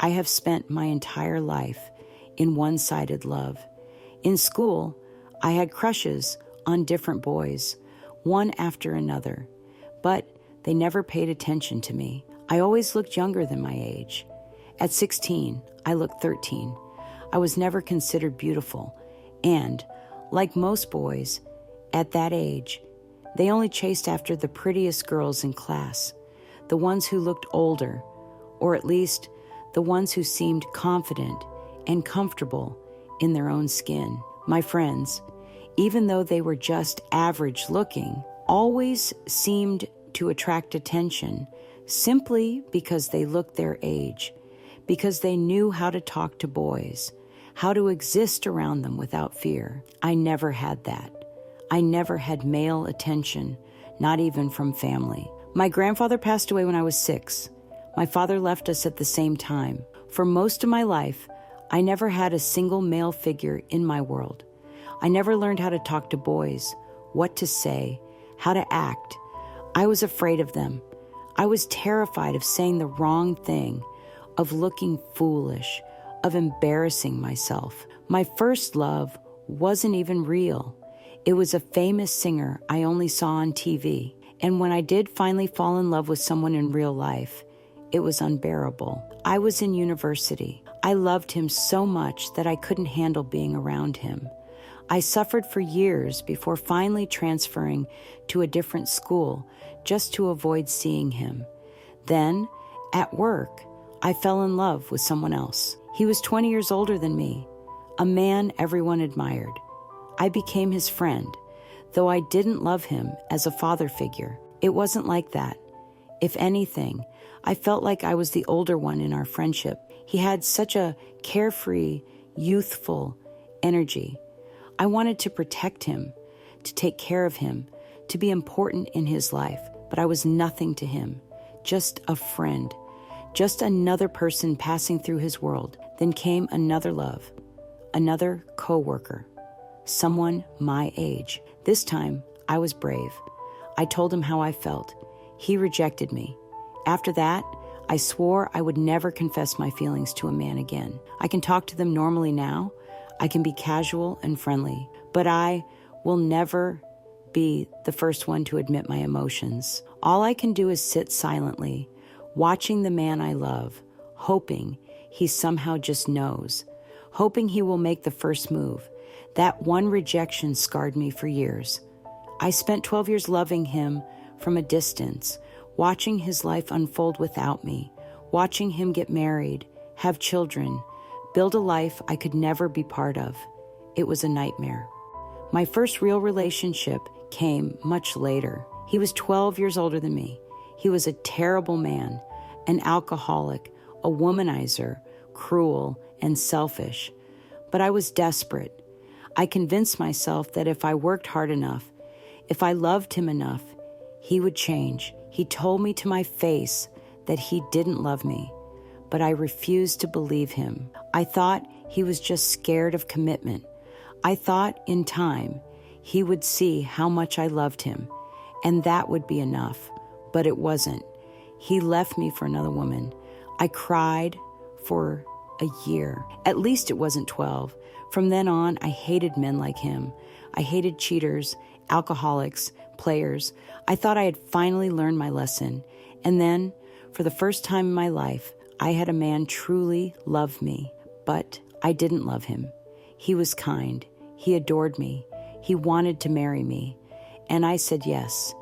I have spent my entire life in one-sided love. In school, I had crushes on different boys, one after another, but they never paid attention to me. I always looked younger than my age. At 16, I looked 13. I was never considered beautiful, and, like most boys, at that age, they only chased after the prettiest girls in class, the ones who looked older, or at least the ones who seemed confident and comfortable in their own skin. My friends, even though they were just average looking, always seemed to attract attention simply because they looked their age, because they knew how to talk to boys, how to exist around them without fear. I never had that. I never had male attention, not even from family. My grandfather passed away when I was 6. My father left us at the same time. For most of my life, I never had a single male figure in my world. I never learned how to talk to boys, what to say, how to act. I was afraid of them. I was terrified of saying the wrong thing, of looking foolish, of embarrassing myself. My first love wasn't even real. It was a famous singer I only saw on TV. And when I did finally fall in love with someone in real life, it was unbearable. I was in university. I loved him so much that I couldn't handle being around him. I suffered for years before finally transferring to a different school just to avoid seeing him. Then, at work, I fell in love with someone else. He was 20 years older than me, a man everyone admired. I became his friend, though I didn't love him as a father figure. It wasn't like that. If anything, I felt like I was the older one in our friendship. He had such a carefree, youthful energy. I wanted to protect him, to take care of him, to be important in his life, but I was nothing to him, just a friend, just another person passing through his world. Then came another love, another coworker, someone my age. This time, I was brave. I told him how I felt. He rejected me. After that, I swore I would never confess my feelings to a man again. I can talk to them normally now. I can be casual and friendly, but I will never be the first one to admit my emotions. All I can do is sit silently, watching the man I love, hoping he somehow just knows, hoping he will make the first move. That one rejection scarred me for years. I spent 12 years loving him from a distance, watching his life unfold without me, watching him get married, have children, build a life I could never be part of. It was a nightmare. My first real relationship came much later. He was 12 years older than me. He was a terrible man, an alcoholic, a womanizer, cruel and selfish. But I was desperate. I convinced myself that if I worked hard enough, if I loved him enough, he would change. He told me to my face that he didn't love me, but I refused to believe him. I thought he was just scared of commitment. I thought in time he would see how much I loved him, and that would be enough, but it wasn't. He left me for another woman. I cried for a year. At least it wasn't 12. From then on, I hated men like him. I hated cheaters, alcoholics, players. I thought I had finally learned my lesson. And then, for the first time in my life, I had a man truly love me. But I didn't love him. He was kind. He adored me. He wanted to marry me. And I said yes.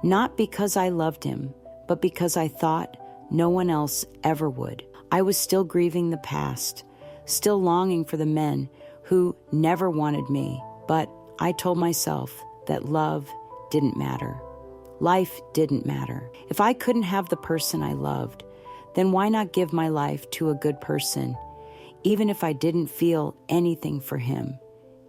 Not because I loved him, but because I thought no one else ever would. I was still grieving the past, still longing for the men who never wanted me. But I told myself that love didn't matter. Life didn't matter. If I couldn't have the person I loved, then why not give my life to a good person, even if I didn't feel anything for him?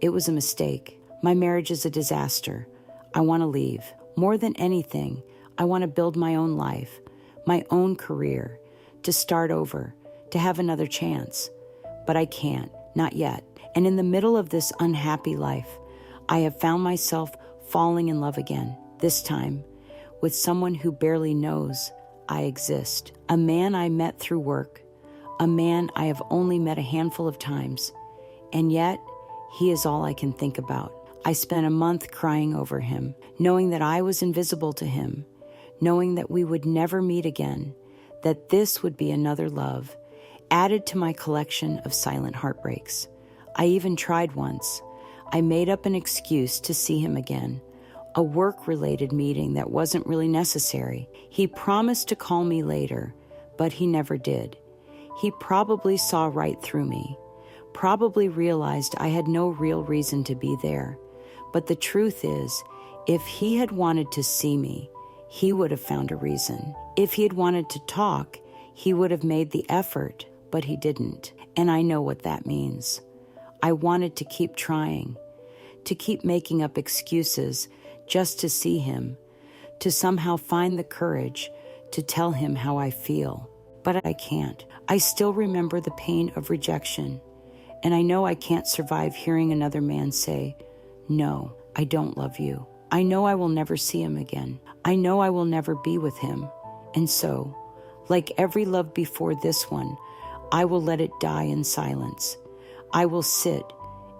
It was a mistake. My marriage is a disaster. I want to leave. More than anything, I want to build my own life, my own career, to start over, to have another chance. But I can't, not yet. And in the middle of this unhappy life, I have found myself falling in love again, this time with someone who barely knows I exist. A man I met through work, a man I have only met a handful of times, and yet he is all I can think about. I spent a month crying over him, knowing that I was invisible to him, knowing that we would never meet again, that this would be another love, added to my collection of silent heartbreaks. I even tried once. I made up an excuse to see him again, a work-related meeting that wasn't really necessary. He promised to call me later, but he never did. He probably saw right through me, probably realized I had no real reason to be there. But the truth is, if he had wanted to see me, he would have found a reason. If he had wanted to talk, he would have made the effort, but he didn't. And I know what that means. I wanted to keep trying, to keep making up excuses just to see him, to somehow find the courage to tell him how I feel. But I can't. I still remember the pain of rejection, and I know I can't survive hearing another man say, "No, I don't love you." I know I will never see him again. I know I will never be with him. And so, like every love before this one, I will let it die in silence. I will sit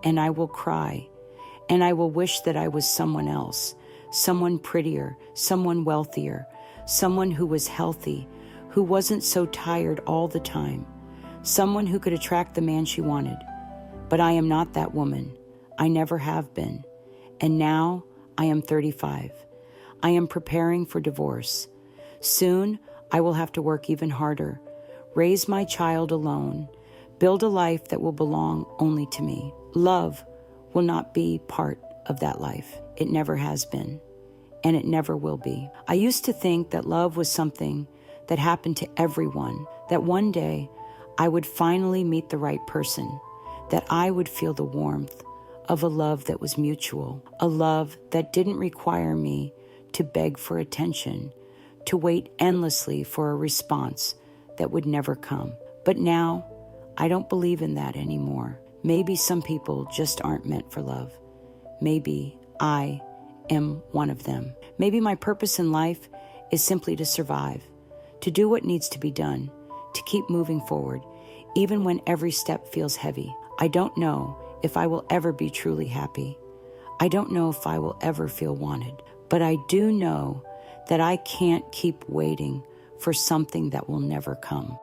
and I will cry, and I will wish that I was someone else, someone prettier, someone wealthier, someone who was healthy, who wasn't so tired all the time, someone who could attract the man she wanted. But I am not that woman. I never have been. And now I am 35. I am preparing for divorce. Soon I will have to work even harder, raise my child alone, build a life that will belong only to me. Love will not be part of that life. It never has been, and it never will be. I used to think that love was something that happened to everyone, that one day I would finally meet the right person, that I would feel the warmth of a love that was mutual, a love that didn't require me to beg for attention, to wait endlessly for a response that would never come. But now, I don't believe in that anymore. Maybe some people just aren't meant for love. Maybe I am one of them. Maybe my purpose in life is simply to survive, to do what needs to be done, to keep moving forward, even when every step feels heavy. I don't know if I will ever be truly happy. I don't know if I will ever feel wanted, but I do know that I can't keep waiting for something that will never come.